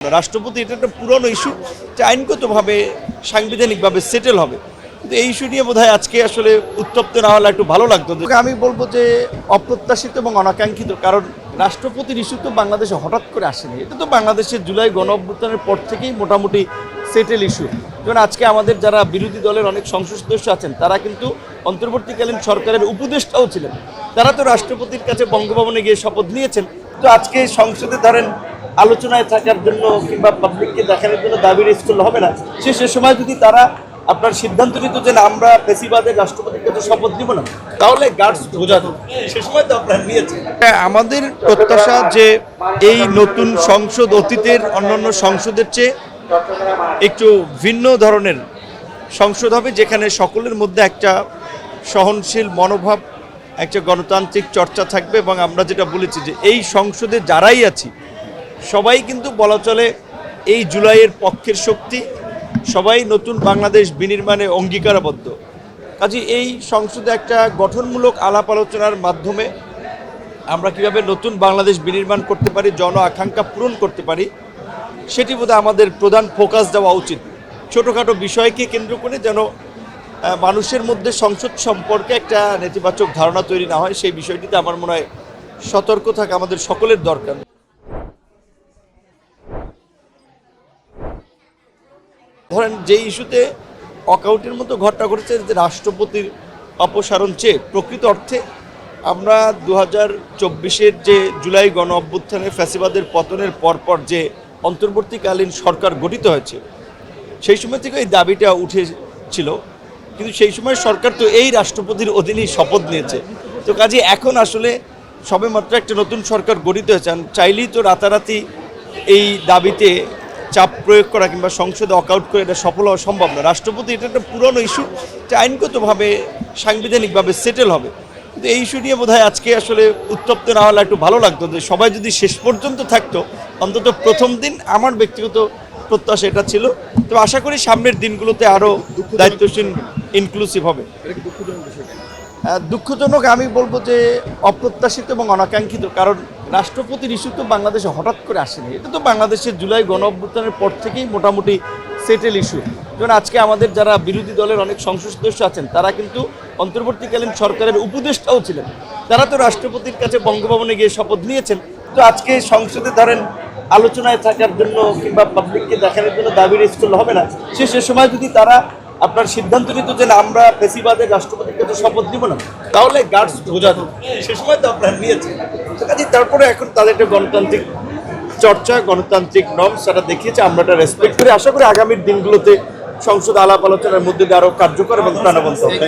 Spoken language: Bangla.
রাষ্ট্রপতি এটা একটা পুরনো ইস্যু, যে আইনগতভাবে সাংবিধানিকভাবে সেটেল হবে, কিন্তু এই ইস্যু নিয়ে বোধহয় আজকে আসলে উত্তপ্ত না হলে একটু ভালো লাগতো। আমি বলবো যে অপ্রত্যাশিত এবং অনাকাঙ্ক্ষিত, কারণ রাষ্ট্রপতির ইস্যু তো বাংলাদেশে হঠাৎ করে আসেনি। এটা তো বাংলাদেশের জুলাই গণ অভ্যুত্থানের পর থেকেই মোটামুটি সেটেল ইস্যু। যেমন আজকে আমাদের যারা বিরোধী দলের অনেক সংসদ সদস্য আছেন, তারা কিন্তু অন্তর্বর্তীকালীন সরকারের উপদেষ্টাও ছিলেন। তারা তো রাষ্ট্রপতির কাছে বঙ্গভবনে গিয়ে শপথ নিয়েছেন। তো আজকে সংসদে ধরেন আলোচনায় থাকার জন্য কিংবা পাবলিককে দেখানোর জন্য দাবি রেজ করলে হবে না। সে সময় যদি তারা আপনার সিদ্ধান্ত নিত যে না, আমরা ফেসিবাদের রাষ্ট্রপতির কাছে শপথ দিব না, তাহলে গার্ডস বোঝাতো। সে সময় তো আপনারা নিয়েছেন। আমাদের প্রত্যাশা যে এই নতুন সংসদ অতীতের অন্যান্য সংসদের চেয়ে একটু ভিন্ন ধরনের সংসদ হবে, যেখানে সকলের মধ্যে একটা সহনশীল মনোভাব, একটা গণতান্ত্রিক চর্চা থাকবে। এবং আমরা যেটা বলেছি যে এই সংসদে যারাই আছি সবাই কিন্তু বলা চলে এই জুলাইয়ের পক্ষের শক্তি, সবাই নতুন বাংলাদেশ বিনির্মাণে অঙ্গীকারবদ্ধ। কাজে এই সংসদে একটা গঠনমূলক আলাপ আলোচনার মাধ্যমে আমরা কীভাবে নতুন বাংলাদেশ বিনির্মাণ করতে পারি, জন আকাঙ্ক্ষা পূরণ করতে পারি, সেটি বোধহয় আমাদের প্রধান ফোকাস দেওয়া উচিত। ছোটোখাটো বিষয়কে কেন্দ্র করে যেন মানুষের মধ্যে সংসদ সম্পর্কে একটা নেতিবাচক ধারণা তৈরি না হয়, সেই বিষয়টিতে আমার মনে হয় সতর্ক থাকা আমাদের সকলের দরকার। ধরেন যে ইস্যুতে ওয়াকআউটের মতো ঘটনা ঘটেছে, যে রাষ্ট্রপতির অপসারণ চেয়ে প্রকৃত অর্থে আমরা 2024-এর যে জুলাই গণ অভ্যুত্থানে ফ্যাসিবাদের পতনের পরপর যে অন্তর্বর্তীকালীন সরকার গঠিত হয়েছে, সেই সময় থেকে এই দাবিটা উঠেছিল। কিন্তু সেই সময় সরকার তো এই রাষ্ট্রপতির অধীনেই শপথ নিয়েছে। তো কাজে এখন আসলে সবেমাত্র একটা নতুন সরকার গঠিত হয়েছে, চাইলেই তো রাতারাতি এই দাবিতে চাপ প্রয়োগ করা কিংবা সংসদে ওয়াকআউট করে এটা সফল হওয়া সম্ভব না। রাষ্ট্রপতি এটা একটা পুরনো ইস্যু, যে আইনগতভাবে সাংবিধানিকভাবে সেটেল হবে। কিন্তু এই ইস্যু নিয়ে বোধহয় আজকে আসলে উত্তপ্ত না হলে একটু ভালো লাগতো, যে সবাই যদি শেষ পর্যন্ত থাকতো, অন্তত প্রথম দিন। আমার ব্যক্তিগত প্রত্যাশা এটা ছিল। তো আশা করি সামনের দিনগুলোতে আরও দায়িত্বশীল ইনক্লুসিভ হবে। দুঃখজনক আমি বলবো যে অপ্রত্যাশিত এবং অনাকাঙ্ক্ষিত, কারণ রাষ্ট্রপতির ইস্যু তো বাংলাদেশে হঠাৎ করে আসেনি। এটা তো বাংলাদেশের জুলাই গণ অভ্যুত্থানের পর থেকেই মোটামুটি সেটেল ইস্যু। যেমন আজকে আমাদের যারা বিরোধী দলের অনেক সংসদ সদস্য আছেন, তারা কিন্তু অন্তর্বর্তীকালীন সরকারের উপদেষ্টাও ছিলেন। তারা তো রাষ্ট্রপতির কাছে বঙ্গভবনে গিয়ে শপথ নিয়েছেন। তো আজকে সংসদে ধরেন আলোচনায় থাকার জন্য কিংবা পাবলিককে দেখানোর জন্য দাবি রেজ করলে হবে না। সে সময় যদি তারা আপনার সিদ্ধান্ত নিত যে না, আমরা ফেসিবাদের রাষ্ট্রপতির কাছে শপথ দিব না, তাহলে গার্ডস বোঝাতো। সে সময় তো আপনারা নিয়েছেন। কাজে তারপরে এখন তাদের একটা গণতান্ত্রিক চর্চা, গণতান্ত্রিক নর্মস তারা দেখিয়েছে, আমরা এটা রেসপেক্ট করি। আশা করি আগামীর দিনগুলোতে সংসদ আলাপ আলোচনার মধ্যে দিয়ে আরও কার্যকর এবং প্রাণবন্ত হবে।